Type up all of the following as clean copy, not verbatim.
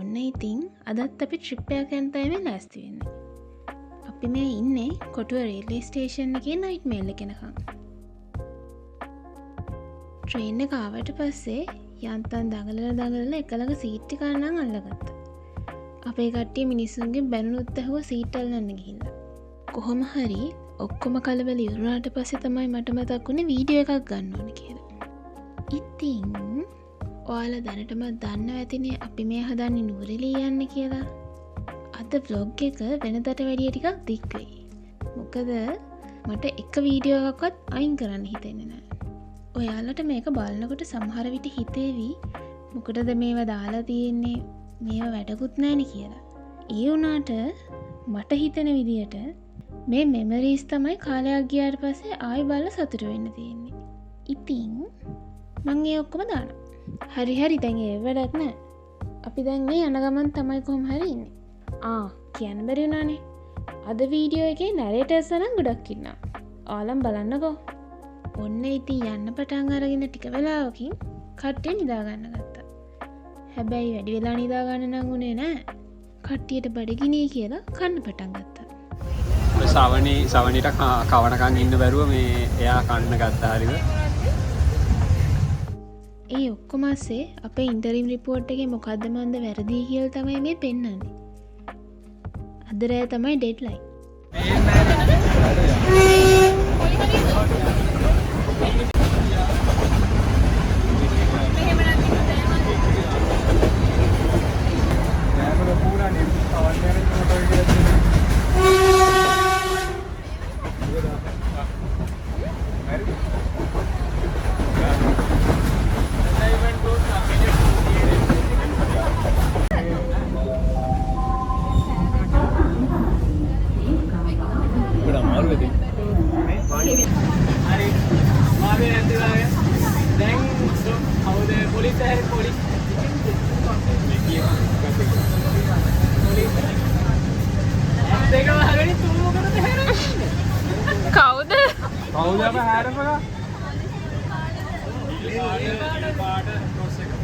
ඔන්න ඉතින් අදත් අපි ට්‍රිප් එකක් යන්න තමයි ලෑස්ති වෙන්නේ. අපි මේ ඉන්නේ කොටුව රේල්වේ ස්ටේෂන් එකේ නයිට් මේල් එකනකම්. ට්‍රේන් එක ආවට පස්සේ යන්තම් දඟලලා එකලක සීට් එක නම් අල්ලගත්තා. අපේ කට්ටිය මිනිස්සුන්ගේ බැනුනුත් ඇහුවා සීට් අල්ලන්න ගිහිල්ලා. කොහොම හරි ඔක්කොම කලබල ඉවරනාට පස්සේ තමයි මට මතක් වුණේ වීඩියෝ එකක් ගන්න ඕනේ කියලා. ඉතින් ඔයාලා දැනටමත් දන්නවා ඇතිනේ අපි මේ හදන්නේ නුවරඑළිය යන්න කියලා. අද vlog එක වෙනදට වැඩිය ටිකක් දික් වෙයි. මොකද මට එක වීඩියෝ එකක්වත් අයින් කරන්න හිතෙන්නේ නැහැ. ඔයාලට මේක බලනකොට සමහර විට හිතේවි මොකටද මේවා දාලා තියෙන්නේ මේවා වැඩකුත් නැණි කියලා. ඒ වුණාට මට හිතෙන විදියට මේ මෙමරීස් තමයි කාලයක් ගියාට පස්සේ ආයෙ බලලා සතුට වෙන්න තියෙන්නේ. ඉතින් මම ඒ ඔක්කොම දානවා. හරි දැන් ඒ වැඩක් නෑ. අපි දැන් මේ යන ගමන් තමයි කොහොම හරි ඉන්නේ. කියන්න බැරි වුණානේ. අද වීඩියෝ එකේ නැරේටර්ස් නම් ගොඩක් ඉන්නවා. ඔයාලම බලන්නකෝ. ඔන්න ඉතින් යන්න පටන් අරගෙන ටික වෙලාවකින් කට්ටිය නිදා ගන්න ගත්තා. හැබැයි වැඩි වෙලා නිදා ගන්න නම් උනේ නෑ. කට්ටියට බඩගිනී කියලා කන්න පටන් ගත්තා. සවනිට කවනකන් ඉන්න බැරුව මේ එයා කන්න ගත්තා හරිද? ඒ ඔක්කොම අස්සේ අපේ ඉන්ටරිම් රිපෝට් එකේ මොකද්ද මන්ද වැරදි කියලා තමයි මේ පෙන්වන්නේ. අද රෑ තමයි ඩෙඩ්ලයින්.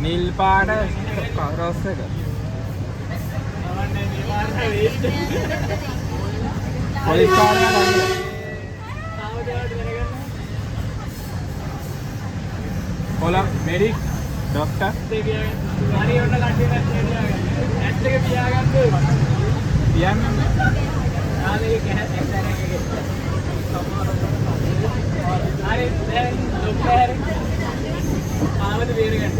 නිල් පාට රොස් එක. පොලිස් කාර්යාලය. කොළඹ මෙඩික් ડોක්ටර් හරි ඔන්න කට්ටිය ඇස් එක පියාගන්න පියන්න ආලේ කැහත් එක්සර් එකේ හරි දැන් ડોක්ටර් ආවද බේරගන්න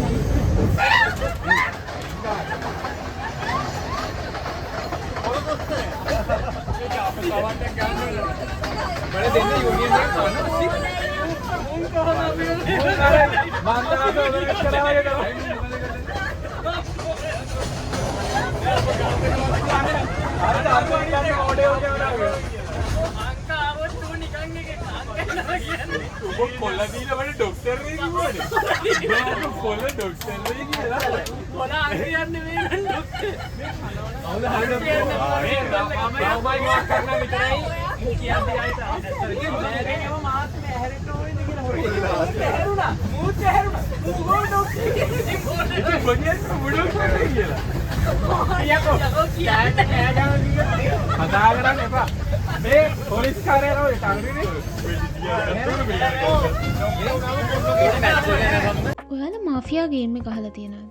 බල දෙන්න යුනියන් එක කරන්න උන් කොහොමද පොලිස් කාර්යාලය ඔයාලා මාෆියා ගේම් එක අහලා තියෙනවද?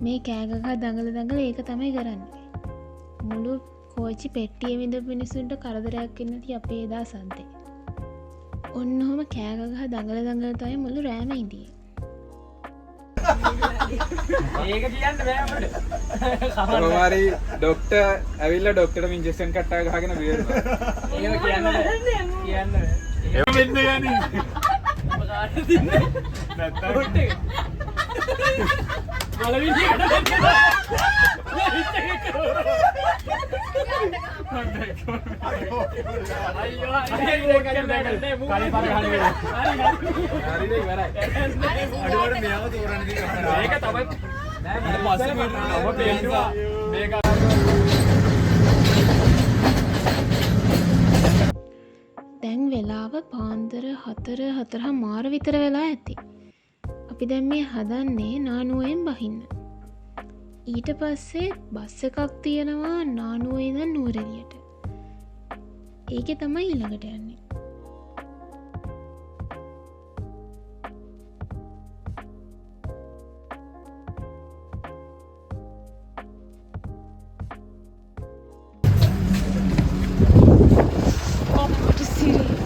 මේ කෑගගහ දඟල ඒක තමයි කරන්නේ. මුළු කෝච්චි පෙට්ටියේ විඳපු මිනිස්සුන්ට කරදරයක් වෙන්නේ නැති අපේ එදා සද්දේ. ඔන්නෝම කෑගගහ දඟල තමයි මුළු රෑම ඉඳියේ. ඒක කියන්න බෑ අපිට. කොහොමරි ડોක්ටර් ඇවිල්ලා ડોක්ටර්ට ඉන්ජෙක්ෂන් කට්ටා ගහගෙන බියරුවා. ඒක කියන්න බෑ. කියන්න බෑ. ඒක වෙන්න යන්නේ. මොකාටද දින්නේ? නැත්තම් කොට එක. බලවිදියට දැන් වෙලාව පාන්දර 4:04 විතර වෙලා ඇති. අපි දැන් මේ හදන්නේ නානුවෙන් බහින්න. ඊට පස්සේ බස් එකක් තියෙනවා නානුවේ ඉඳන් නුවරඑළියට. ඒකේ තමයි ඊළඟට යන්නේ.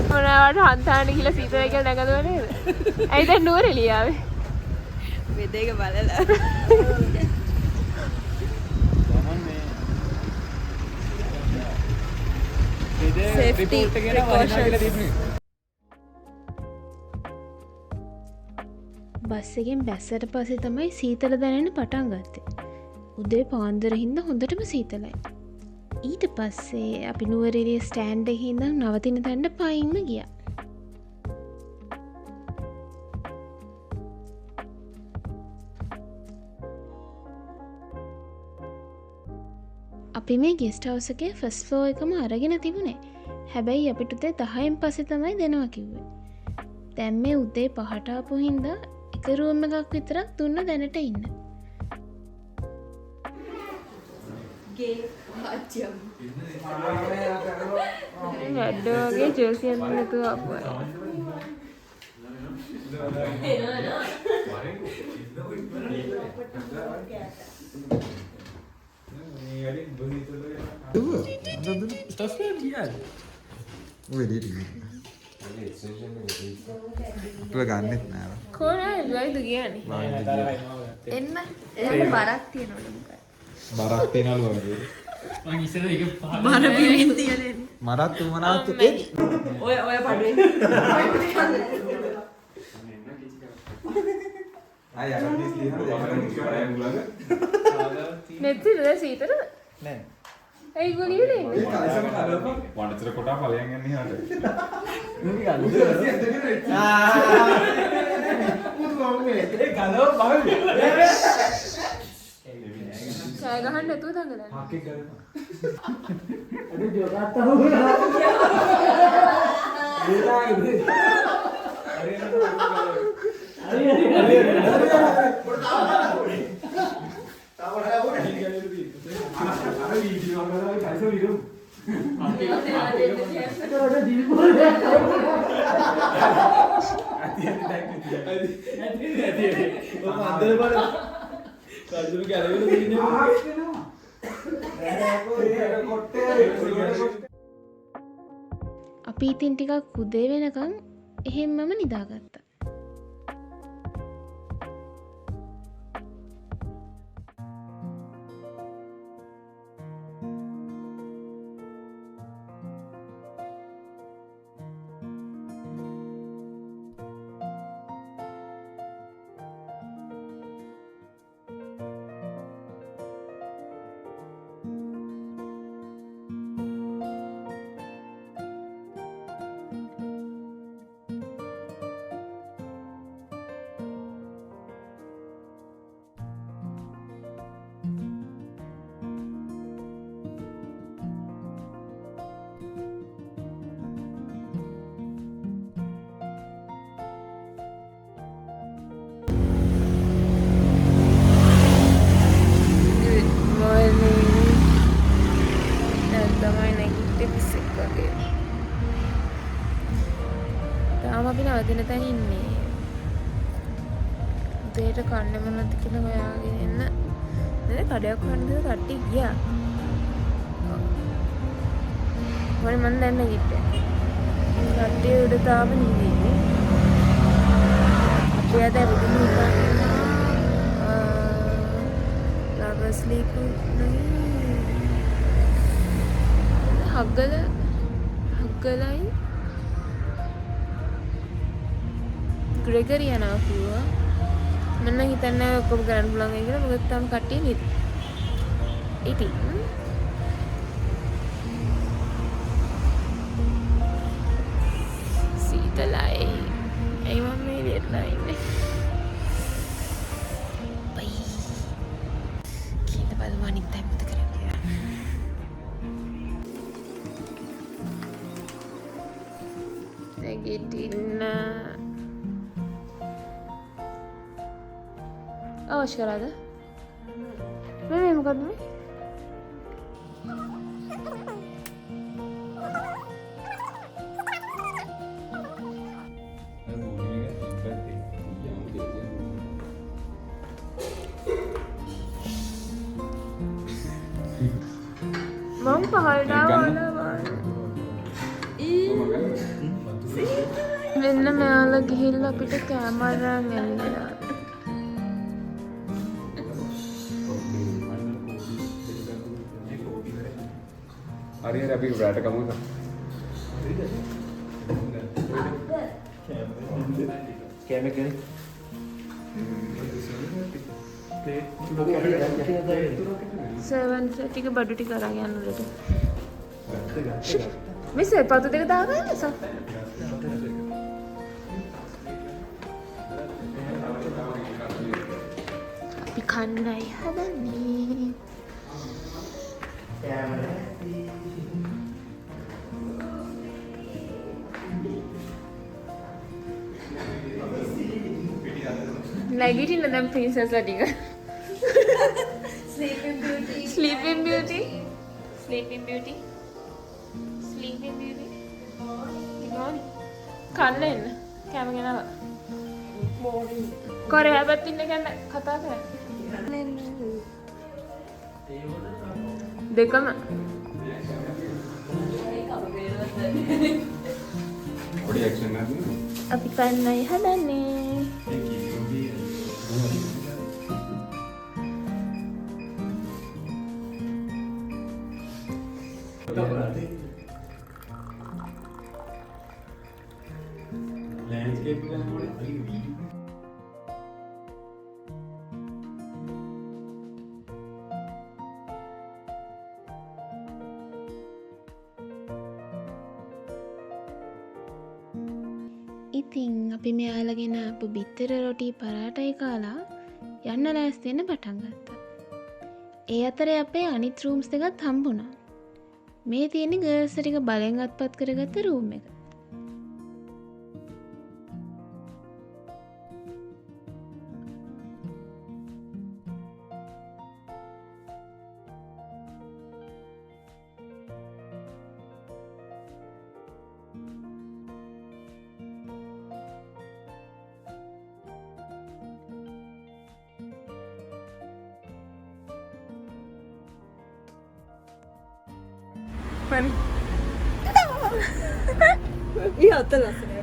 මොනවට හන්තාන්න කියලා සීතල කියලා නැගදුවා නේද? ඇයි දැන් නුවරඑළිය ආවේ? වෙදේක බලලා safety precautions. බස් එකෙන් බැස්සට පස්සේ තමයි සීතල දැනෙන්න පටන් ගත්තේ. උදේ පාන්දර හින්දා හොඳටම සීතලයි. ඊට පස්සේ අපි නුවරඑළිය ස්ටෑන්ඩ් එකේ ඉඳන් නවතින තැනට පයින්ම ගියා. අපි මේ ගෙස්ට් හවුස් එකේ ෆස්ට් ෆ්ලෝර් එකම අරගෙන තිබුණේ. හැබැයි අපිට උදේ 10න් පස්සේ තමයි දෙනවා කිව්වේ. දැන් මේ උදේ 5ට ආපු හින්දා එක රූම් එකක් විතරක් දුන්න දැනට ඉන්න. ගේ ආච්චියම් වැඩ වගේ ජෝසියන් නැතුව ආපුවා. ගන්නෙත් නෑ කොහොමද ගයිද කියන්නේ? එන්න එයාට බරක් තියෙනවලු මොකක්ද? බරක් තේනවලු වගේ මං ඉස්සර ඒක බර පිළින් තියලේ මරත් උමනාත් ඔය පඩුවේ අය අරන්නේ තියෙනවා නැතිද සීතල? නෑ ඇයි ගොලියනේ? වණතර කොටා ඵලයන් යන්නේ හාට චාය ගහන්න නැතුව දඟලන්න. අපි ඉතින් ටිකක් උදේ වෙනකම් එහෙම්මම නිදාගත්තා. අපි නවතින තැන ඉන්නේ. උදේට කන්න මොනවද කියලා හොයාගෙන එන්න. නේද කඩයක් හොයන්න කට්ටිය ගියා. මම දැන් නැගිට්ටා. කට්ටිය උඩ තාම නිදින්නේ. අපි අද රුදුන ලවර් ස්ලීප් හග්ගලයි ග්‍රෙගරි යනවා කිව්වා. මම හිතන්නේ ඔක්කොම කරන්න පුළුවන් වෙයි කියලා. මොකද තාම කට්ටිය නිදි. ඉතින් සීතලයි. ඒ මම මේ දෙන්න ඉන්නේ. බයි. කීත බලමු අනිත් පැත්තට කරන්නේ. නැගිටින්න අවශ්‍ය කරාද? මම මොකක්ද මේ? මම පහළට මෙන්න මෙයාලා ගිහිල්ලා අපිට කෑම අරන් ඇවිල්ලා. හරි හරි අපි උඩට කමු. කැමේ කෙනෙක් 7 ටික බඩු ටික අරන් යන්න උඩට. මේ සෙල්පතු දෙක දාගන්න සර්. අපි කන්නයි හදන්නේ. නැගිටින්න දැන් ප්‍රින්සස්ලා ටික. Sleeping Beauty. Sleeping Beauty. Sleeping Beauty. Sleeping Beauty. Gimana? කන්න එන්න. කැම ගෙනාවා. කොරේ හැබැත් ඉන්න ගන්න කතා කරන්නේ. දෙකම. පොඩි ඇක්ෂන් එකක් නේ. අපි කන්නයි හදන්නේ. ලෑන්ඩ්ස්කේප් එක ඉතින් අපි මෙයාලගෙන අප බිත්තර රොටි පරාටයි කාලා යන්න ලෑස්ති වෙන්න පටන් ගත්තා. ඒ අතරේ අපේ අනිත් රූම්ස් දෙකත් හම්බුණා. මේ තියෙන්නේ ගර්ල්ස් ටික බලෙන් අත්පත් කරගත්ත රූම් එක. ये आता लसन है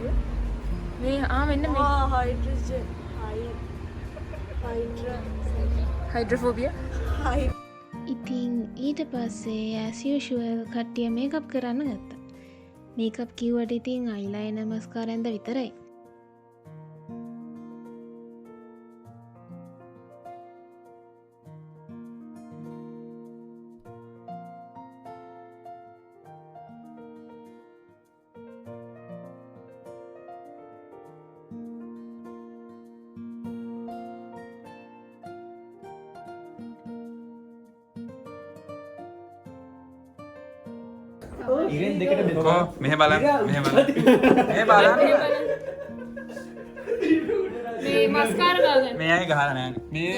මේ මෙන්න මේ हाँ हाइड्रोजन හයිඩ්‍රොෆෝබියා. ඉතින් ඊට පස්සේ as usual කට්ටිය මේකප් කරන්න ගත්තා. මේකප් කිව්වට ඉතින් අයිලයිනර් මස්කාරාද විතරයි. ඉරෙන් දෙකට බෙදලා මෙහෙ බලන්න. මෙහෙ බලන්න. මෙහෙ බලන්න. මේ මස්කාර ගාගන්න. මේ අය ගහලා නැහැ. මේ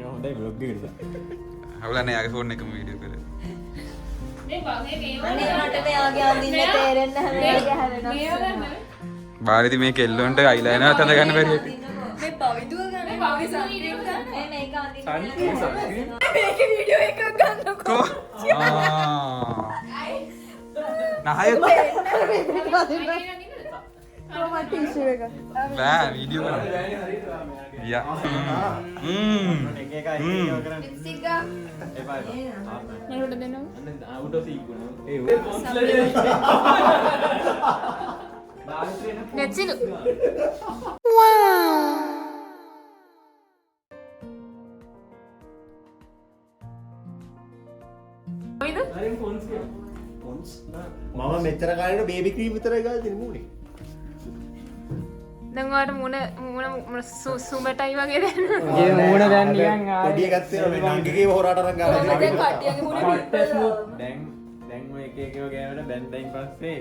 හොඳයි බ්ලොග් එකට හවුලන්නේ යාගේ ෆෝන් එකම වීඩියෝ කරේ. මේ වගේ අනේ මට මෙයාගේ අඳින්න තේරෙන්න හැම වෙලාවෙම බාරිදි මේ කෙල්ලොන්ට අයිලයිනර් අතඳ ගන්න බැරි එක. මේ පවිදුව ගන්න පවිදුව වීඩියෝ ගන්න මේක අඳින්න මේක වීඩියෝ එකක් ගන්නකො නහය කොහොමද ටිෂු එක බෑ වීඩියෝ කරන්න. යා. එක එක වීඩියෝ කරන්න ලිප්ස්ටික් එපා නරුඩ දෙනවා. අවුට් ඔෆ් ඉක්ුණා ඒ නැචිලු. මම මෙච්චර කාලෙට බේබි ක්‍රීම් විතරයි ගාලා තියෙන්නේ මූණේ දැන් ඔයාලට මුණ සුඹටයි වගේ දැනෙනවා. ඒ මූණ දැන් නිකන් පොඩි ගත්තේ මේ නංගිගේ හොරාට අරන් ගාලා දැන් කට්ටියගේ මුණ පිට්ටල. දැන් ඔය එක එකව ගෑවට බැන්දයින් පස්සේ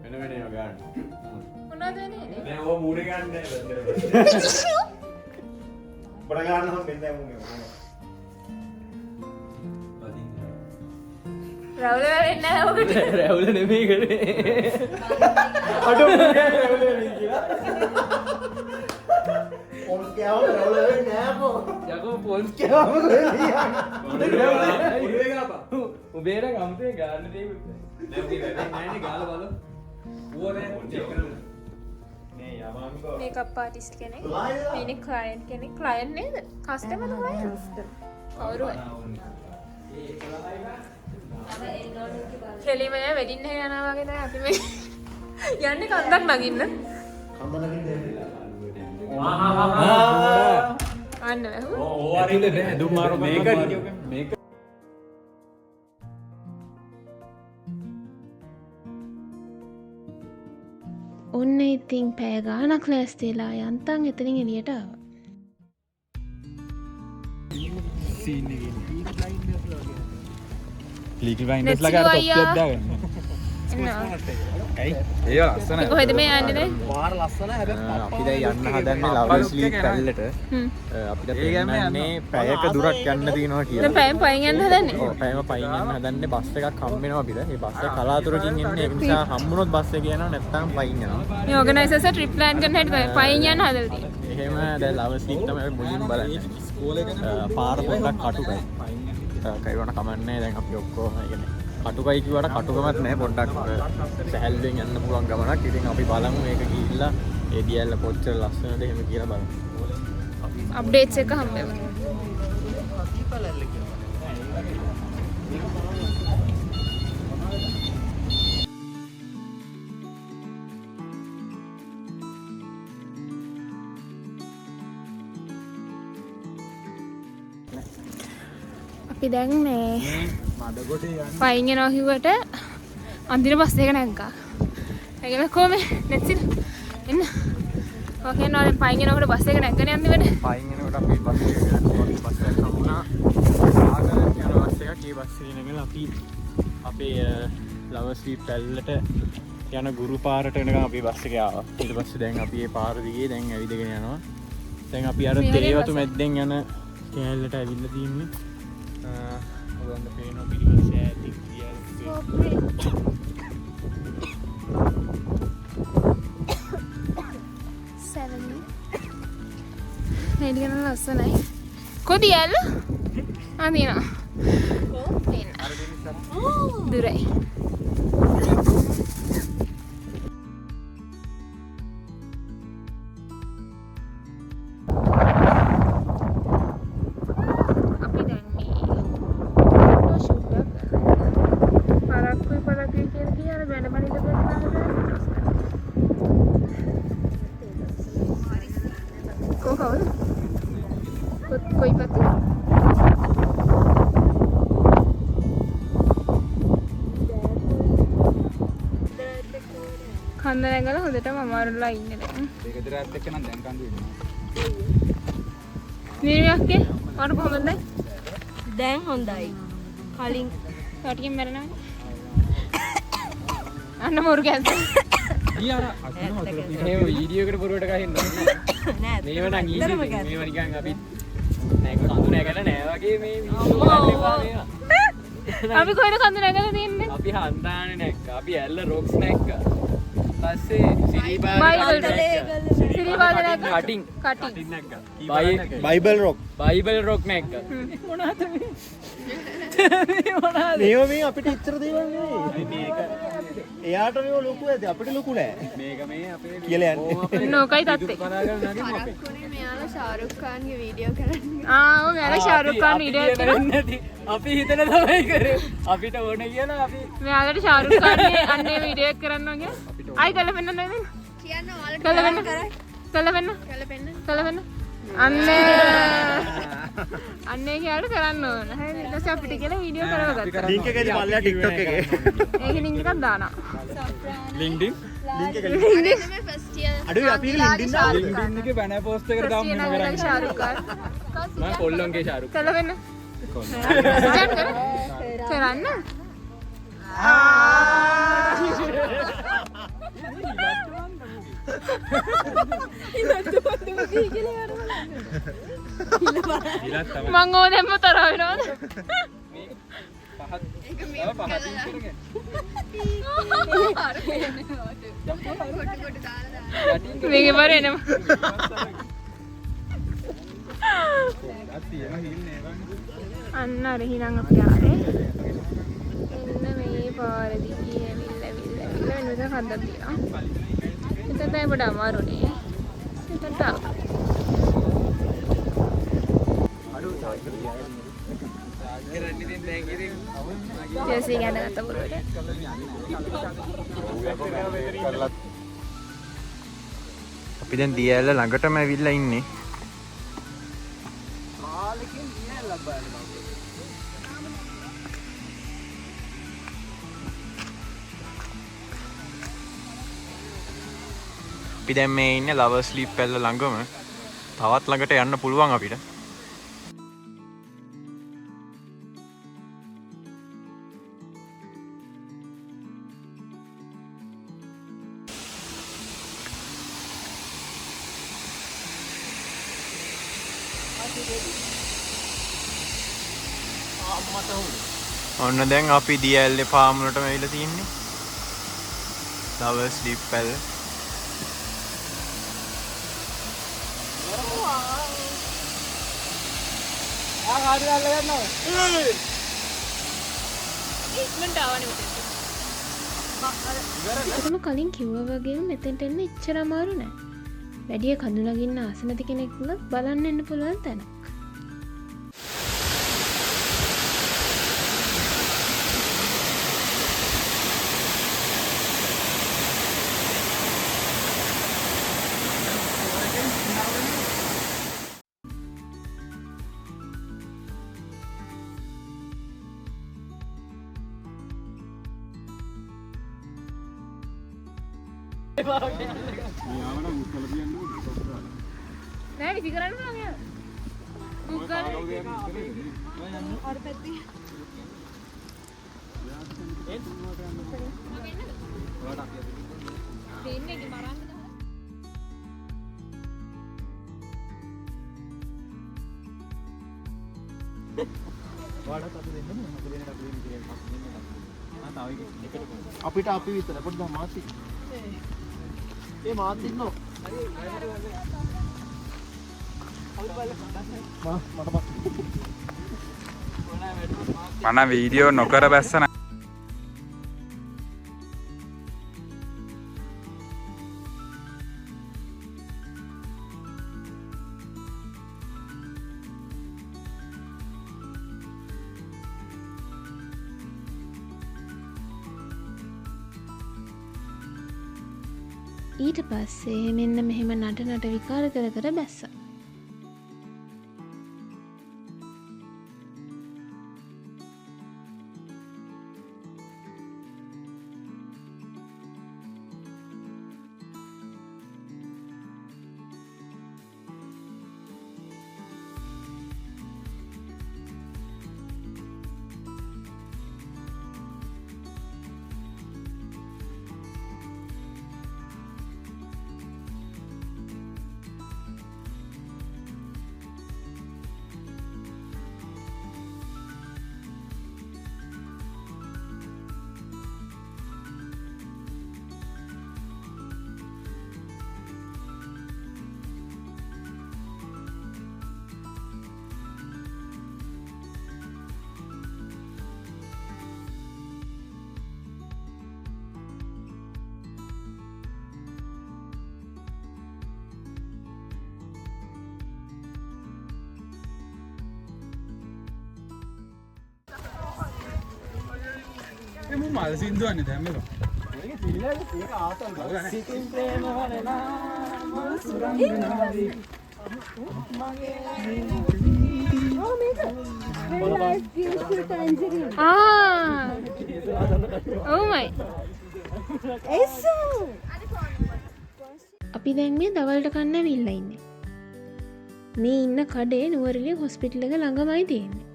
වෙන වෙන ඒවා ගන්න. මොනවද වෙන්නේ? දැන් ඕ මූණ ගන්න බඩ ගන්න හම්බෙන්නේ නැහැ මූණ. රවුල වෙන්නේ නැහැ ඔකට. රැවුල නෙමෙයි කරේ. අඩෝ රැවුල නෙමෙයි කියලා. පොල් කෑව රවුල වෙන්නේ නැහැ පො. යකෝ පොල්ස් කියවම උබේර ගම්තේ ගාන්න දෙයක් නෑ. උගේ වැඩක් නෑනේ ගාලා බලමු. ඌව දැන් චෙක් කරමු. නේ යමාමිකෝ. මේකප් ආටිස්ට් කෙනෙක්. මේනේ ක්ලයන්ට් කෙනෙක්. ක්ලයන්ට් නේද? කස්ටමර්ද ක්ලයන්ට්? කවුරු හරි. කෙලිම වෙඩින් එක යනවා වගේ තමයි අපි මේ යන්නේ කන්දක් නගින්න. කම්ම නගින්න අන්න වැහුවා. ඕ ඇතුලේ නෑ දුම් මාරු මේක මේක ඔන්න ඉතින් පෑ ගානක් ලෑස්තිලා යන්තන් එතනින් එළියට ආවා. ලීගල් බයින්ඩර්ස් ලා ගාලා තොප්පියක් දාගන්න. ඇයි? ඒ ලස්සනයි. කොහෙද මේ යන්නේ දැන්? වාර ලස්සන හැබැයි අපි දැන් යන්න හදන්නේ ලව්ස් ලීග් පැල්ලට. අපිට තේරෙන්නේ පැයක දුරක් යන්න තියෙනවා කියලා. දැන් පයින් පයින් යන්න හදන්නේ. ඔව් පැයම පයින් යන්න හදන්නේ බස් එකක් හම්බ වෙනවා අපිට. ඒ බස් එක කලාතුරකින් එන්නේ. ඒක නිසා හම්බුනොත් බස් එක යනවා නැත්නම් පයින් යනවා. මේ ඕගනයිසර්ස් ට්‍රිප් ප්ලෑන් කරන හැටි තමයි පයින් යන්න හදලා තියෙන්නේ. එහෙම දැන් ලව්ස් ලීග් තමයි අපි මුලින්ම බලන්නේ. පාර පොඩ්ඩක් කටුකයි. කයිවන කමන්නේ දැන් අපි ඔක්කොම කියන්නේ කටුකයි කිව්වට කටුකමක් නැහැ පොඩ්ඩක් සැහැල්ලුවෙන් යන්න පුළුවන් ගමනක්. ඉතින් අපි බලමු මේක ගිහිල්ලා ඒ දියල්ල කොච්චර ලස්සනද එහෙම කියලා බලමු. අප්ඩේට්ස් එක හම්බ වෙනවා. අපි දැන් මේ පයින් යනවා කිව්වට අන්තිම බස් එක නැග්ගා. ඒකල කොහමද නැතිද? එන්න. ඔකේ නෝනේ පයින් යනකොට බස් එක නැග්ගනේ අන්තිමට. පයින් යනකොට අපි බස් එක බස් එක හම්බුණා. ආගර යන බස් එකක් ඒ බස් එකේ නැගලා අපි අපේ ලවර්ස් ලීග් පැල්ලට යන ගුරු පාරට එනකම් අපි බස් එකේ ආවා. ඊට පස්සේ දැන් අපි මේ පාර දිගේ දැන් ඇවිදගෙන යනවා. දැන් අපි අර තේවතු මැද්දෙන් යන කෑල්ලට ඇවිල්ලා තියෙන්නේ. ඔයගොල්ලන්ට පේනවා පිළිවෙල සෑදී කියලා. නේඩියන ලස්සනයි. කොහොමද යල්ල? අනිනා. එන්න. දුරයි. අපි දැන් මේ ෆොටෝ ෂූට් එකක් පරක්කුයි පරක්කුයි කියලා වැඩමණිද කරනවා. කවුද? කොයි පැත්තේ? කන්ද නැගලා හොඳටම අමාරුලා ඉන්නේ දැන්. ඒක දරත් එක්ක නම් දැන් කන්දු වෙනවා. නිර්ව්‍යක්කේ වර කොහොමද? දැන් හොඳයි. කලින් ටටියෙන් මැරෙනවනේ. අන්න මොරු කැන්සර්. ඊ අර මේ වීඩියෝ එකට පුරුවට ගහින්න නෑ. මේව නම් ඊසි මේව නිකන් අපි නෑ කඳු නැගලා නෑ වගේ මේ වීඩියෝ ගන්න එපා මේවා. අපි කොහෙද කන්ද නැගලා තියන්නේ? අපි හන්දානේ නැක්කා. අපි ඇල්ල රොක්ස් නැක්කා. පස්සේ බයිබල් කටින් කටින් නැක්කා. බයිබල් රොක් බයිබල් රොක් නැක්කා. මේව මේ අපිට ඉච්චර දේවල් නෙවෙයි මේක එයාට මේව ලොකු ඇති අපිට ලොකු නෑ මේක මේ අපේ කියලා යන්නේ නෝකයි තත්තේ. මෙයාලා ශාරුක් ඛාන්ගේ වීඩියෝ කරන්නේ. ඔව් මෙයාලා ශාරුක් ඛාන් වීඩියෝ එකක් කරා. නැති අපි හිතන තමයි කරේ. අපිට ඕන කියලා අපි මෙයාලට ශාරුක් ඛාන්ගේ අන්නේ වීඩියෝ එක කරන්න ඕනේ. ආයි කළ වෙන්න නේද? කියන්න ඔයාලට කළ වෙන්න. කළ වෙන්න. කළ වෙන්න. අන්නේ කියලා කරන්න ඕන. හරිද? ඊට පස්සේ අපිට කියලා වීඩියෝ කරවගත්තා. ලින්ක් එකේදී මල්ලා TikTok එකේ ඒක ලින්ක් එකක් දානවා. LinkedIn ලින්ක් එක අඩුයි අපි LinkedIn දාලා LinkedIn එකේ බැනර් පෝස්ට් එකට දාමු මෙන්න කරන්නේ. ශාරුක් खान මම කොල්ලොන්ගේ ශාරුක්. चलो වෙන්න කරන්න මං ඕ දැම්ම තරහ වෙනවද මේක බර එනවා අන්න අර හිරන් අපි ආරේ එන්න මේ පාරදී ඇවිල්ලා වෙනද කන්දක් තියෙනවා එතන තමයි පොඩ අමාරුනේ එතනට ජෙසි ගැන කතා කරලා අපි දැන් දියැල ළඟටම ඇවිල්ලා ඉන්නේ. අපි දැන් මේ ඉන්නේ ලවර්ස් ලීප් පැල්ල ළඟම. තවත් ළඟට යන්න පුළුවන් අපිට. ඔන්න දැන් අපි දියැල්ලේ ෆාම් වලටම ඇවිල්ලා තින්නේ. Lovers leap පැල්ල. එතකම කලින් කිව්වා වගේම මෙතෙන්ට එන්න එච්චර අමාරු නෑ. වැඩිය කඳු නගින්න ආස නැති කෙනෙක් වුණත් බලන්න එන්න පුළුවන් තැනක්. නෑ ඉති කරන්න පුළුවන් යා බුක් ගන්න අර පැත්තේ දෙන්නේ කි මරන්න අපිට අපි විතර පොඩ්ඩක් මාත් ඒ මාත් ඉන්නෝ මන වීඩියෝ නොකර බැස්සන ඊට පස්සේ මෙන්න මෙහෙම නට විකාර කර බැස්සා. මල් සින්දුවන්නේ දැන් මේක. ඒක ආතල් සිතින් ප්‍රේම වරනා මල් සුරංගනාවි. Oh my. අපි දැන් මේ දවල්ට කන්න විල්ලා ඉන්නේ. මේ ඉන්න කඩේ නුවරඑළිය හොස්පිටල් එක ළඟමයි තියෙන්නේ.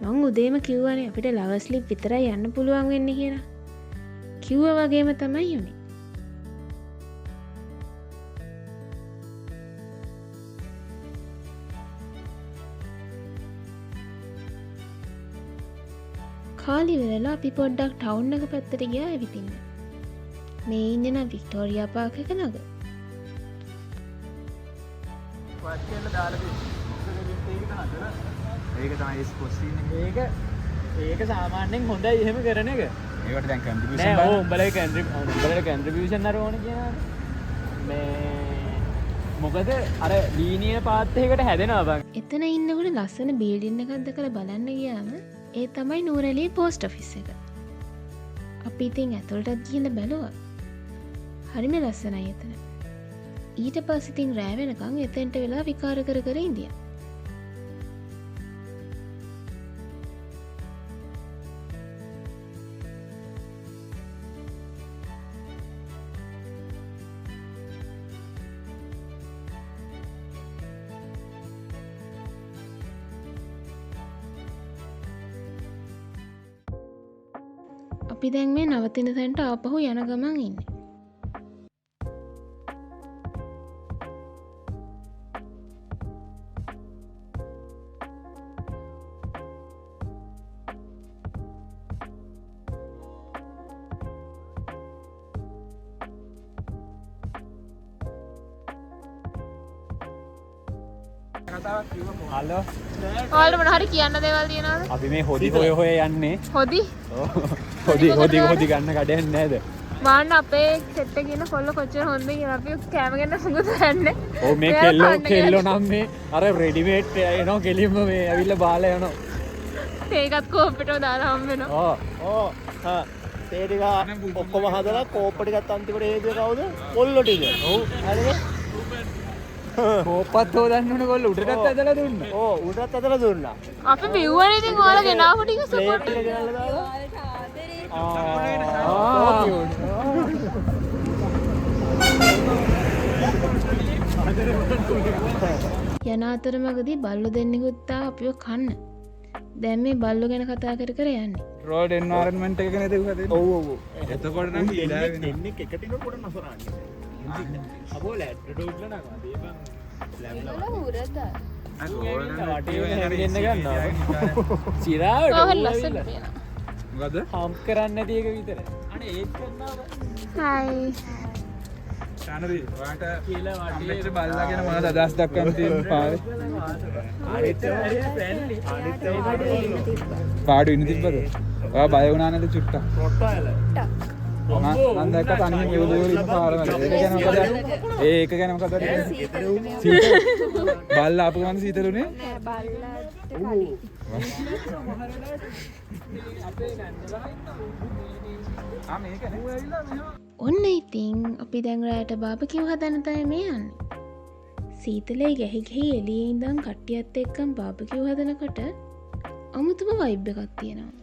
මං උදේම කිව්වනේ අපිට ලවස්ලිප් විතරයි යන්න පුළුවන් වෙන්නේ කියලා. කිව්වා වගේම තමයි උනේ. කාලි වෙලා අපි පොඩ්ඩක් ටවුන් එක පැත්තට ගියා ඇවිදින්න. මේ ඉන්නේ නම් වික්ටෝරියා පාක් එක ළඟ. ඒක තමයි ස්පොට්ස් සීන් එක. ඒක සාමාන්‍යයෙන් හොඳයි එහෙම කරන එක. ඒකට දැන් කන්ට්‍රිබියුෂන් නෑ. ඔව් උඹලගේ කන්ට්‍රිබියුෂන් අර ඕනේ කියනවා. මේ මොකද අර ලීනියර් පාත් එකකට හැදෙනවා බං. එතන ඉන්නකොට ලස්සන බිල්ඩින් එකක් දැකලා බලන්න ගියාම ඒ තමයි නුවරඑළිය පෝස්ට් ඔෆිස් එක. අපි ඉතින් ඇතුළටත් ගිහින් බැලුවා. හරිම ලස්සනයි එතන. ඊට පස්සේ ඉතින් රෑ වෙනකන් එතෙන්ට වෙලා විකාර කර කර ඉඳියා. අපි දැන් මේ නවතින තැනට ආපහු යන ගමන් ඉන්නේ. හලෝ. ඔයාලට මොන හරි කියන්න දේවල් තියෙනවද? අපි මේ හොදි හොය යන්නේ. හොදි? හොදි ගන්න කඩයක් නෑද? මාන්න අපේ සෙට් එකේ ඉන්න කොල්ල කොච්චර හොඳද කියලා අපි කැම ගන්න මුගුද යන්නේ. ඔව් මේ කෙල්ලෝ නම් මේ අර රෙඩිමේඩ් එනවා කෙලින්ම මේ ඇවිල්ලා බාලා යනවා. ඒකත් කෝප්පෙටම දාලා හම් වෙනවා. හා තේ ටික ඔක්කොම හදලා කෝප්ප ටිකත් අන්තිමට හේතුව කවුද? කොල්ලෝ ටික. ඔව් හරිද? කෝප්පත් හොදන්න ඕනේ කොල්ල උඩටත් ඇදලා දුන්නා. ඕ උඩටත් ඇදලා දුන්නා. අපි බිව්වනේ ඉතින් ඔයාලා ගෙනාවු ටික සපෝට් ටික ගෙනල්ලා දාලා. යන අතරමඟදී බල්ලෝ දෙන්නෙකුත් ආව අපිව කන්න. දැන් මේ බල්ලෝ ගැන කතා කර කර යන්නේ. රෝඩ් එන්වයරන්මන්ට් එක නේද උහදේ? ඔව් ඔව්. එතකොට නම් කීලා වෙනවා. දෙන්නේ එකට ඉන්න පොඩ නසරන්නේ. අපෝ ලැඩ් ඩොග්ලා නගා දීපන්. චිරාවට කොහොම ලස්සන පේනවා. මොකද? හම් කරන්නේ නැති එක විතර. අනේ ඒක කරනවා. හයි. ශානරි ඔයාට කියලා වටේට බල්ලාගෙන මොනවද අදහස් දක්වන්න තියෙන්නේ පාරේ? පාඩු ඉන්න තිබ්බද? ඔයා බය වුණා නේද චුට්ටක්? මම දැක්ක තනියම එවලුවල ඉන්න පාරවල. ඒක ගැන මොකද බල්ලා ආපු ගමන් සීතලුනේ? ඔන්න ඉතින් අපි දැන් රෑට බාබකිව් හදන්න තමයි මේ යන්නේ. සීතලේ ගැහි ගැහි එළියේ ඉඳන් කට්ටියත් එක්කම බාබකිව් හදනකොට අමුතුම වයිබ් එකක් තියෙනවා.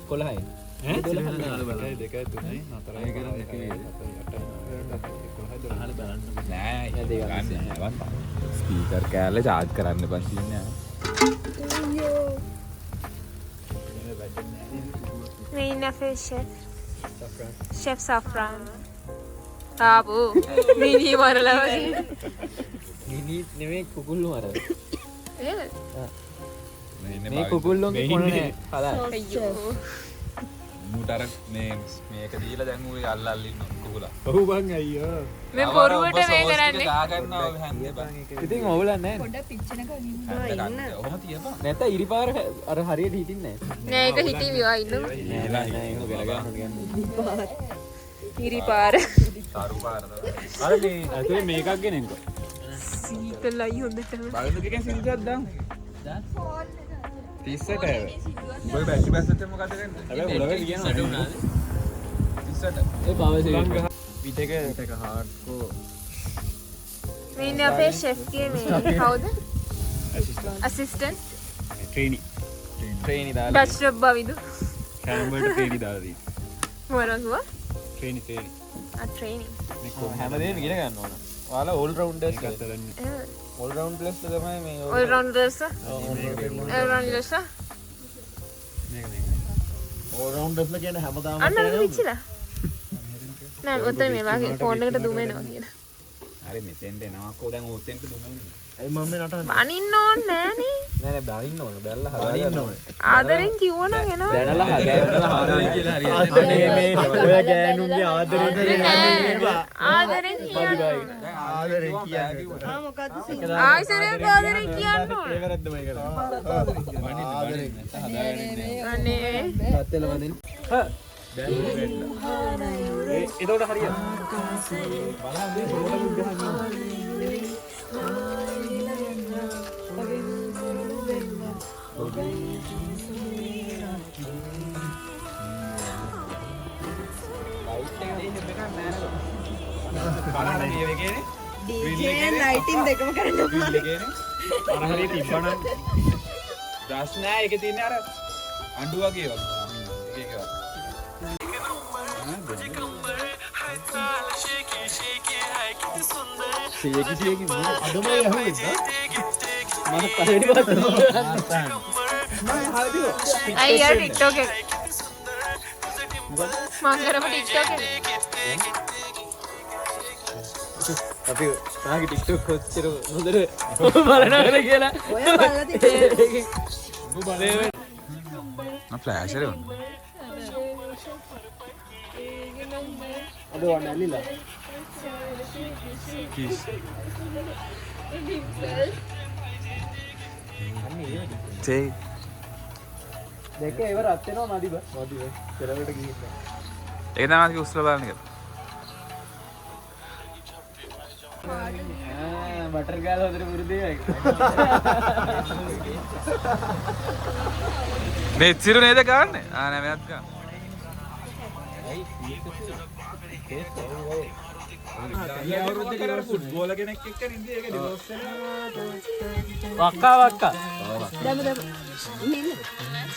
කොළහයි. ස්පීකර් කෑල්ල චාර්ජ් කරන්න පස්සින්න මේ ඉන්න අපේ ෂෙෆ් සෆ්රාන්. ආපු මිනි මරලා වගේ. මිනි නෙමෙයි කුකුල්ලු මරලා. එහෙමද? මේ කුකුල්ලොන්ගේ කොනනේ හදා. අයියෝ. මුටර මේක දීලා දැන් ඌ අල්ලල්ල ඉන්න කුකුලා. ඔව් බං අයියෝ. මේ බොරුවට මේ කරන්නේ. ගාගන්නවා ඔය හැන්දේ බං. ඉතින් ඕවලක් නැහැ. පොඩ්ඩක් පිච්චෙන කනින් ඔහොම තියපන්. නැත්නම් ඉරිපාර අර හරියට හිටින්නේ නෑ ඒක හිටි විවා ඉන්නු. නැහැ. නෑ ඒක වෙලා ගන්න කියන්නේ. ඉරිපාර. තරු පාරද. අර මේ ඇතුලේ මේකක් ගෙනෙන්නකො. සීතලයි හොඳටම. බලන්නකෙන් සින්දුවක් දාමු. 30ට හැව. ඔය බැටරි බැස්සට මොකද කරන්නේ? හැබැයි උලවෙල කියනවා. 30ට. ඒ පවර් සේවිං. පිටක හාඩ්කෝ මේ ඉන්නේ අපේ ෂෙෆ් ගේ මේ කවුද? අසිස්ටන්ට් ට්‍රේනි දාලා ඩච් ජොබ් බවිදු කැම්බර්ට ට්‍රේනි දාලා දී මොනවද? ට්‍රේනි ට්‍රේනින් හැමදේම ඉගෙන ගන්න ඕන. ඔයාලා ඕල් රවුන්ඩර්ස් ගත්තලන්නේ. ඕල් රවුන්ඩර්ස් තමයි මේ all rounders all rounders all රවුන්ඩර්ස්ලා කියන්නේ හැමදාම අන්න අර විචිලා නෑ ඔතන මේ වාගේ ෆෝන් එකට දුම එනවා කියලා. හරි මෙතෙන්ට එනවා කො දැන් ඔතෙන්ට දුමන්නේ. ඒ මම මේ නටන්නේ. බනින්න ඕනේ නෑනේ. නෑ බලින්න ඕන බැලලා හදාගන්න ඕන. ආදරෙන් කිව්වනම් එනවා. දැනලා හදාගන්න කියලා හරියට. අනේ මේ ඔය ගෑනුන්ගේ ආදරේ ආදරෙන් කියන්න ඕනේ. ආදරේ කියන්නේ. ආ මොකද්ද ආයිසරේ ආදරෙන් කියන්න ඕනේ. ඒකරද්ද මම කරන්නේ. ආදරේ. අනේ තත්තල වදින්. එතකොට හරියට. DJ lighting දෙකම කරන්න ඕනේ. අරහරිය තිබ්බනම් ප්‍රශ්න නෑ ඒකේ තියෙන්නේ අර අඬු වගේ වගේ. ඒක වගේ. ශේකි අදමයි අහුවෙද්ද? මම පළවෙනි පාට අයි යාර TikTok එක මම කරපු TikTok එක අපි තාගේ TikTok කොච්චර හොඳට බලනවද කියලා ඔය බලලා තියෙන්නේ. ඔබ බලේ මම ෆ්ලෑෂ් එකේ වුණා. අද වන්න ඇලිලා. කිස්. තේ දෙක ඉවර අත් වෙනවා මදිබ. මදිබ. පෙරවට ගිහින්. ඒක තමයි උස්ල බලන්න කියලා. බටර් ගාලා හොදට පුරුදේ මේ ඉතිරු නේද ගන්න? නෑ මෙයාත් ගන්න. ෆුට්බෝල කෙනෙක් එක්ක නින්ද ඒක ඩිවෝස් වක්කා වක්කා. දැම දැම. ඉන්න.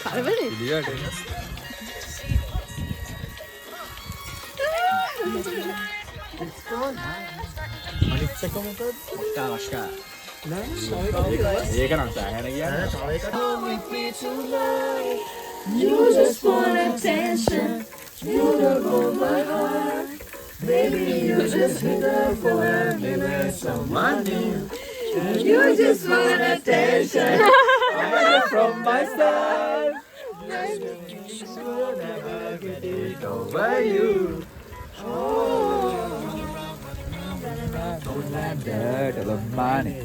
කරවලේ. ඉලියට එන. අනිත් එක මොකද? වක්කා වක්කා. ඒක නම් සෑහෙන කියන්නේ. You just want attention. You don't hold my heart. Baby, you just hit up for happiness. Someone new. You just want attention. From my side. Over you. Don't love money.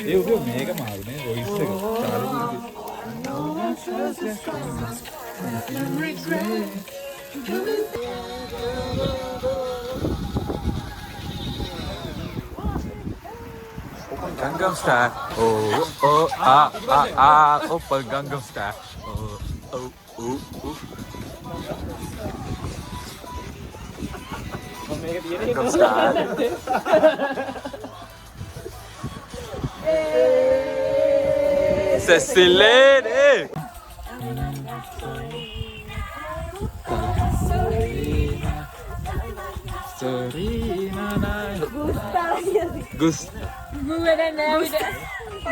ඒක මේක මාරුනේ වොයිස් එක Gangnam Style. Oh oh ah ah ah. Open Gangnam Style. Oh oh oh oh. Gangnam Style. Sexy lady. Serena night. Gus. ගු වැඩක් නෑ විතර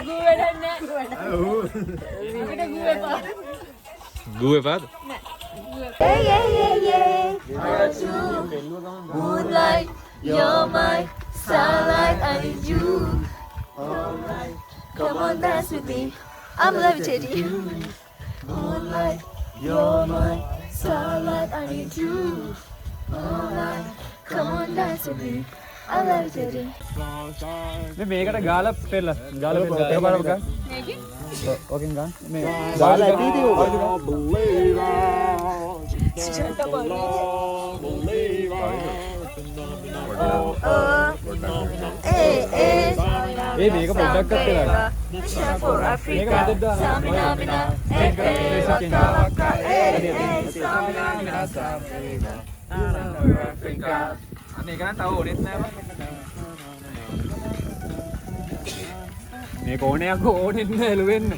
ගු වැඩක් නෑ විතර ගු එපා Gue pad. Yeah, yeah, yeah, yeah. Moonlight, you're my starlight. I need you. Alright, come on, dance with me. I'm levitating. Moonlight, you're my starlight. I need you. Alright, come on, dance with me. I'm levitating. මේ මේකට ගාලා පෙරලා ගාලා බලපන්. මේකේ ඕකෙන් ගන්න. මේ ගාලා ඇති ඉතින් ඕක. මේක පොඩ්ඩක් අත්දැකලා. For Africa, Samina, අනේ ඒක නම් තව ඕනෙත් නෑ බං. මේක ඕනයක් ඕනෙත් නෑ ලුවෙන්න.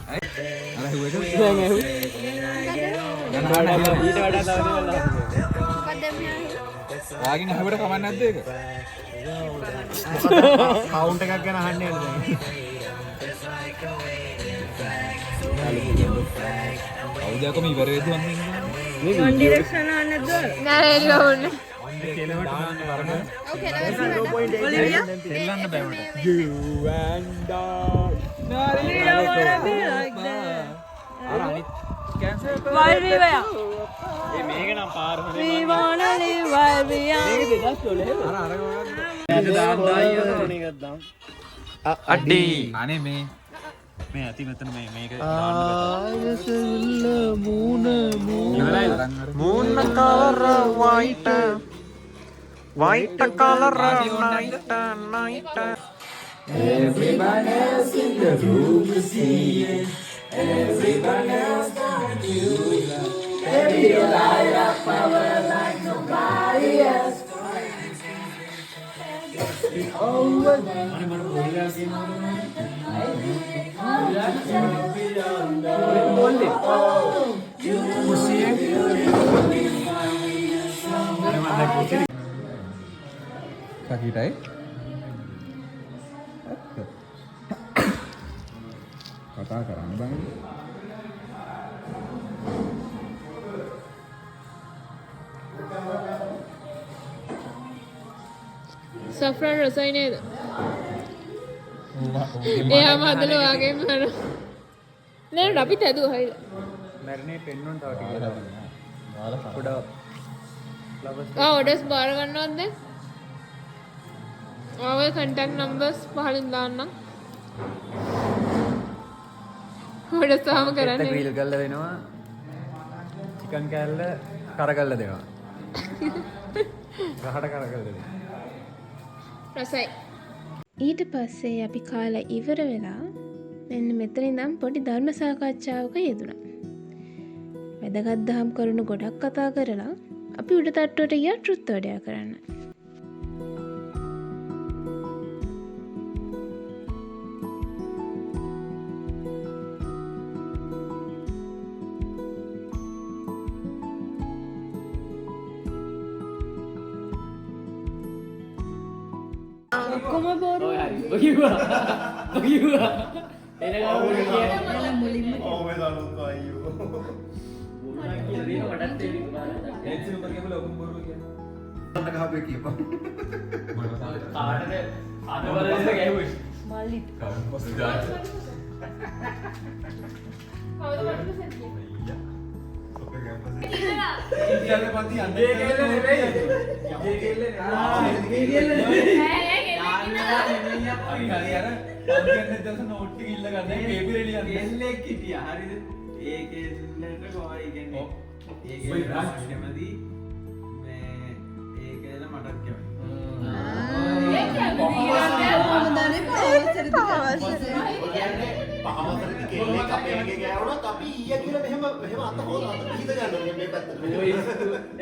අර හුවෙක දැන් ඇහුවේ. ඊට වඩා තව දේවල් වාගින් අහුවට කමක් නැද්ද ඒක? කවුන්ට් එකක් ගැන අහන්නේ නේද? අවුදයකම ඉවර වෙද්දි මම ඉන්නේ. One Direction ආන්නද? නෑ ඒක ඕනේ. කෙලවට දාන්න වරම. ඔව් කෙලවට. ඔලිවියා දෙල්ලන්න බෑ මට. You and I. අර අනිත් කැන්සර් එක Why we were? මේක නම් පාර හොනේ. We wanna live while we are. මේක 2012 අර අර මේක දාන්න ආයෙත් දාන්න. අඩි. අනේ මේ මේ ඇති මෙතන මේක ආයසල්ල මූණ Moon color white color night. Everyone else in the room is seeing. Everyone else got you. Baby, you light up power like nobody else. කකීටයි කතා කරන්න බං. සෆ්රාන් රසයි නේද? එයාම හදලා වාගේම හර. නේද අපිට ඇදුවා හරිද? මැරිනේ පෙන්වන්න තව ටිකක්. පොඩක් ඔඩර්ස් බාර ගන්නවද දැන්? ඔය contact numbers පහලින් දාන්නම්. ඔඩර්ස් තාම කරන්නේ. ග්‍රිල් කරලා වෙනවා. චිකන් කෑල්ල කරකල්ලා දෙනවා. ගහට කරකල්ලා දෙනවා. රසයි. ඊට පස්සේ අපි කාලා ඉවර වෙලා මෙන්න මෙතන ඉඳන් පොඩි ධර්ම සාකච්ඡාවක යෙදුණා. වැදගත් දහම් කරුණු ගොඩක් කතා කරලා අපි උඩ තට්ටුවට ගියා ට්‍රුත් වර්ඩයා කරන්න. ඔක්කොම බොරු.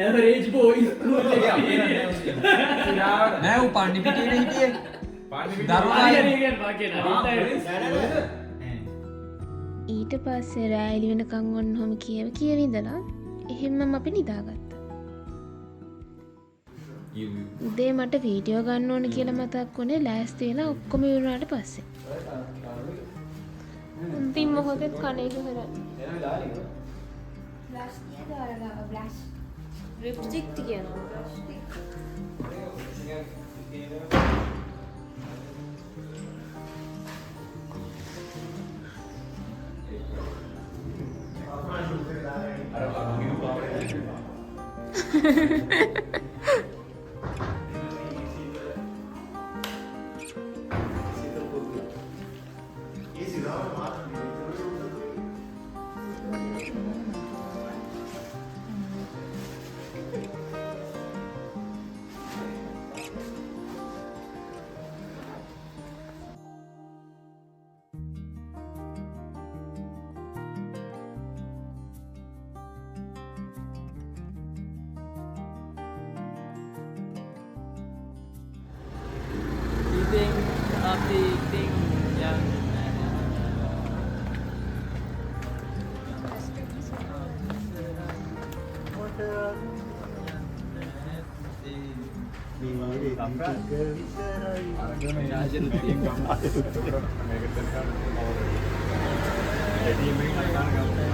Average boy school නෑ ඌ පන්නි පිටියේ හිටියේ. ඊට පස්සේ රෑ එළි වෙනකන් ඔන්නෝම කියව ඉඳලා එහෙම්මම අපි නිදාගත්තා. උදේ මට වීඩියෝ ගන්න ඕන කියලා මතක් වුණේ ලෑස්ති වෙලා ඔක්කොම ඉවරනාට පස්සේ. අන්තිම මොහොතේ කණේක කරන්නේ. ලිප්ස්ටික් තියනවා.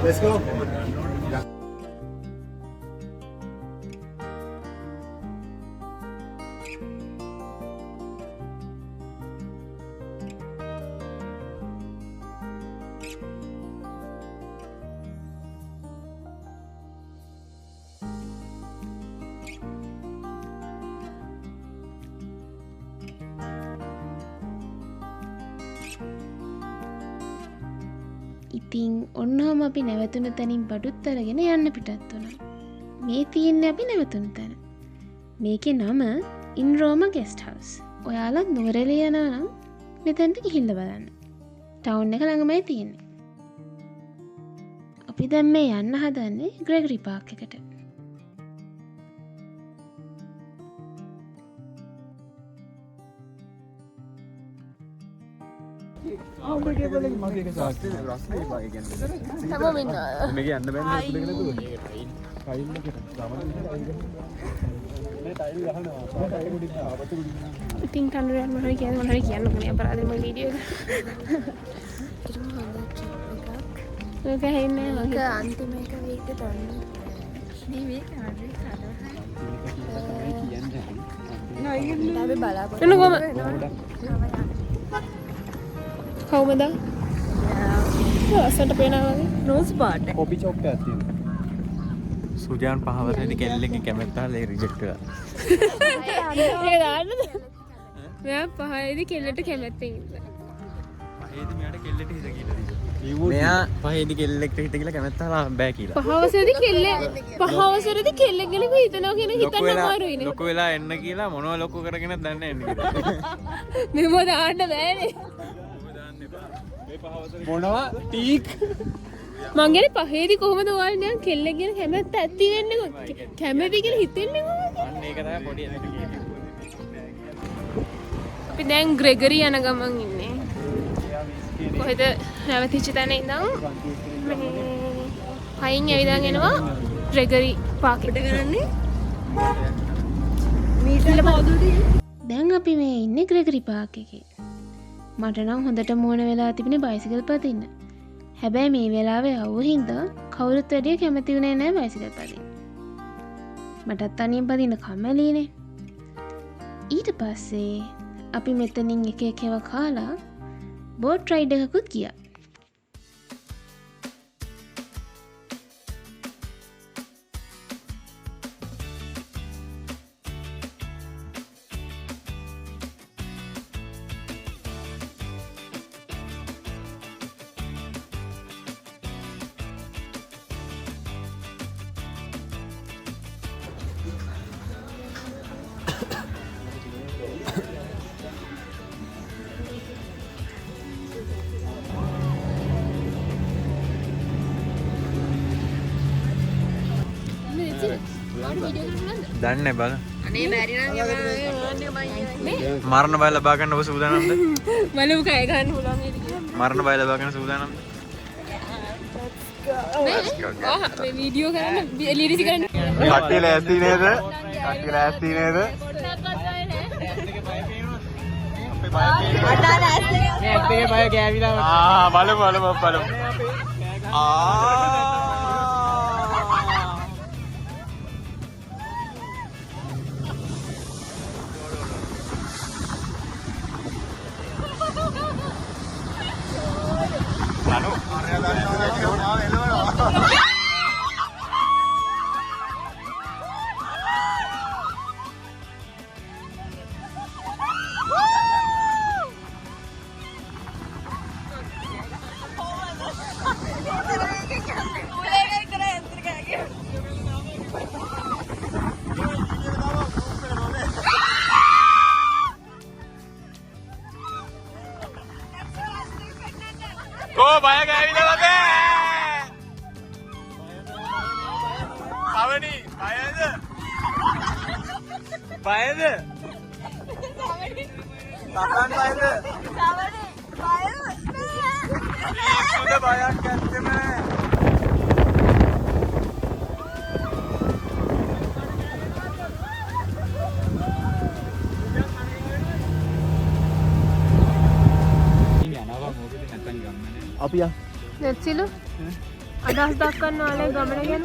Let's go. ඉතින් ඔන්නෝම අපි නැවතුන තැනින් බඩුත් අරගෙන යන්න පිටත් වුණා. මේ තියෙන්නේ අපි නැවතුන තැන. මේකේ නම ඉන්රෝම ගෙස්ට් හවුස්. ඔයාලා නුවරඑළිය යනවා නම් මෙතනට ගිහිල්ලා බලන්න. ටවුන් එක ළඟමයි තියෙන්නේ. අපි දැන් මේ යන්න හදන්නේ ග්‍රෙගරි පාක් එකට. ඉතින් කන්ඩරයන් මොනවද කියන්නේ මොනවද කියන්න ඕනේ අපරාධෙ මම වීඩියෝ එක හෙන්නේ ඒක අන්තිම එක වීක් තොන්න මේ වීක් හරි හදලා අපි බලාපොරොත්තු එන්න කොහම කවුමද අසන්ට පේනවා වගේ රෝස් පාට කොපි චොප් එකක් තියෙනවා. සුජාන් පහවතේදී කෙල්ලෙක්ගේ කැමැත්තාල ඒ රිජෙක්ට් කරා. ඒක දාන්නද මෙයා පහේදී කෙල්ලට කැමැත්තෙන් ඉන්නවා පහේදී මෙයාට කෙල්ලෙට හිත කියලා දීලා. මෙයා පහේදී කෙල්ලෙක්ට හිත කියලා කැමැත්තාලා බෑ කියලා. පහවසරදී කෙල්ලෙක් ගැන හිතනවා කියන හිතන්න අමාරුයිනේ. ලොකු වෙලා එන්න කියලා මොනව ලොකු කරගෙන දන්නේ එන්න කියලා. මෙම දාන්න බෑනේ මොනවා ටීක් මං කියන්නේ පහේදී කොහොමද ඔයාලා නිකන් කෙල්ලෙක් ගැන කැමැත්ත ඇති වෙන්නේ කැමැති කියලා හිතෙන්නේ කොහොමද? අන්න ඒක තමයි පොඩි ඇත්ත කියන්නේ. අපි දැන් ග්‍රෙගරි යන ගමන් ඉන්නේ. කොහෙද නැවතිච්ච තැන ඉඳන් මේ පයින් ඇවිදන් එනවා ග්‍රෙගරි පාක් එකට ගන්නේ. දැන් අපි මේ ඉන්නේ ග්‍රෙගරි පාක් එකේ. මට නම් හොඳට මෝන වෙලා තිබුණේ බයිසිකල් පදින්න. හැබැයි මේ වෙලාවේ අවුව හින්දා කවුරුත් වැඩිය කැමති වුණේ නැහැ බයිසිකල් පදින්න. මටත් තනියෙන් පදින්න කම්මැලිනේ. ඊට පස්සේ අපි මෙතනින් එක එක ඒවා කාලා බෝට් රයිඩ් එකකුත් ගියා. දන්නේ බල. අනේ බැරි නම් මරණ බය ලබා ගන්න ඔබ සූදානම්ද? බලමු කය ගන්න පුළුවන් නේද කියලා. මරණ බය ලබා ගන්න සූදානම්ද? මේ වීඩියෝ කරන්න එලිරිසි කරන්න. කට්ටිය ලෑස්ති නේද? කට්ටිය ලෑස්ති නේද? මේ ඇත්තගේ බය ගෑවිලා. බලමු. බය ගෑවිලා වගේ. පවනි බයද? කකන් බයද? උඩ බයක් ඇත්තේ නෑ. අපි යා නැත්සිලු අදහස් දක්වන්න ඕනේ ගමන ගැන.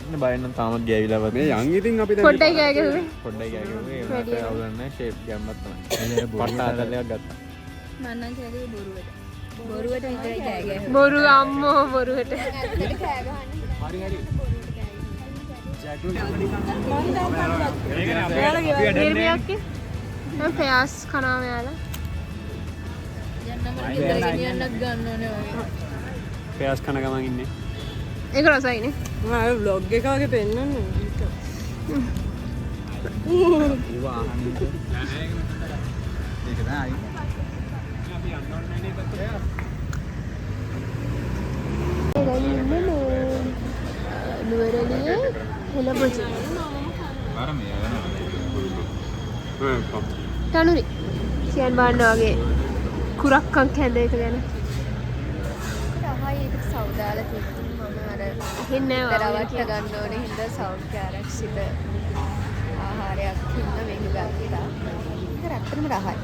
ඉන්න බය නම් තාමත් ගෑවිලා වත්. මේ යන් ඉතින් අපි පොඩ්ඩයි ගෑගුවේ. පොඩ්ඩයි ගෑගුවේ. මට අවුලක් නැහැ. ෂේප් ගැම්මක් තමයි. පට්ට ආතලයක් ගත්තා. මන්නම් කියන්නේ බොරුවට. බොරුවට විතරයි කෑ ගහන්නේ. බොරු අම්මෝ බොරුවට. ඇත්තට කෑ ගහන්නේ. හරි හරි. නිර්මයක්කේ මම පෑස් කනවා මෙයාලා. යන්නම නිදර ගෙනියන්නත් ගන්න ඕනේ වගේ. පෑස් කන ගමන් ඉන්නේ. ඒක රසයිනේ. මම vlog එක වගේ පෙන්නන්නේ. ඒවා අහන්න. ඒක නෑ. අපි යන්න ඕනේ නේ පැත්තට. නුවරළියේ හෙළපොචි. ආරමේ යනවා. තනුරි. සියන් බාන්න වගේ කුරක්කම් කැඳ එක ගැන. තමයි ඒක සෞදාලා තියෙන්නේ. මම අර හින්නේ දරවට ගන්න ඕනේ හින්දා සෞඛ්‍ය ආරක්ෂිත ආහාරයක් හින්දා මේක ගත්තා. ඒක ඇත්තටම රහයි.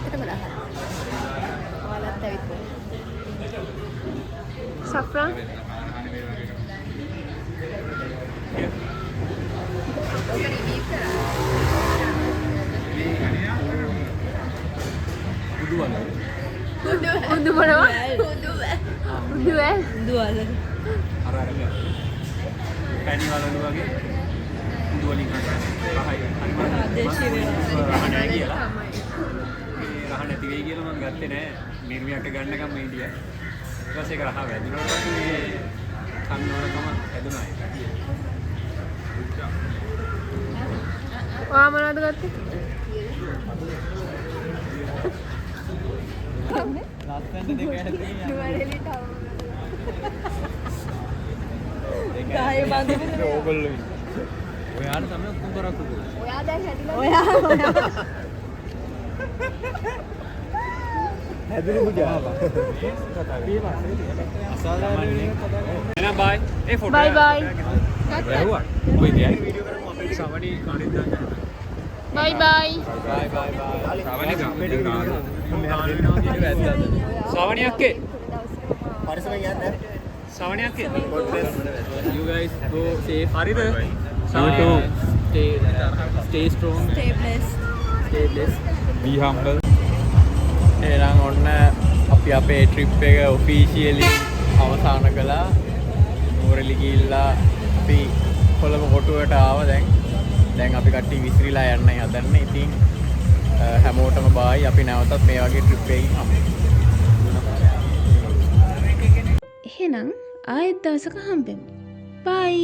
ඇත්තටම රහයි. ඔයාලත් ඇවිත් සෆ්‍රාන් උදු මොනවා? උදු ඈ? දුවල. අර අර පැණි වලලු වගේ උඩු වලින් කරන්නේ. රහයි. ආදේශී වෙනවා. රහ නැහැ කියලා. මේ රහ නැති වෙයි කියලා මම ගත්තේ නෑ. නිර්මියක් ගන්නකම් මේ ඉදියා. ඊට පස්සේ ඒක රහ වැදුනොත් මේ කන්නවරකම හැදුනා ඒක. ඔයා මොනවද ගත්තේ? ලස්සනට දෙක හැදෙන්නේ. නුවරඑළිය ටවුන්. ගාය බඳින්න ඕගොල්ලෝ ඉන්නේ. ඔයාලා තමයි ඔක්කොම කරන්නේ. ඔයා දැන් හැදිලා ඔයා හැදුණු පුජා අසාධාරණ වෙන කතා කරන්නේ. එහෙනම් බයි. ඒ ෆොටෝ. බයි බයි. වැහුවා. කොයි දියයි වීඩියෝ කරමු අපේ සවණි කාණිත් දාන්න. බයි බයි. බයි බයි බයි. සවණි ගම්මේ ගාන. සවණියක්කේ. පරිසරයෙන් යන්නේ සවණියක්කේ. You guys go safe. හරිද? Stay strong. stay blessed. Stay blessed. Be humble. එහෙනම් ඔන්න අපි අපේ ට්‍රිප් එක ඔෆිෂියලි අවසන් කළා. නුවරඑළිය ගිහිල්ලා අපි කොළඹ කොටුවට ආවා දැන්. දැන් අපි කට්ටිය විසිරිලා යන්නයි හදන්නේ. ඉතින් හැමෝටම බායි. අපි නැවතත් මේ වගේ ට්‍රිප් එකකින් හමු. එහෙනම් ආයෙත් දවසක හම්බෙමු. බයි.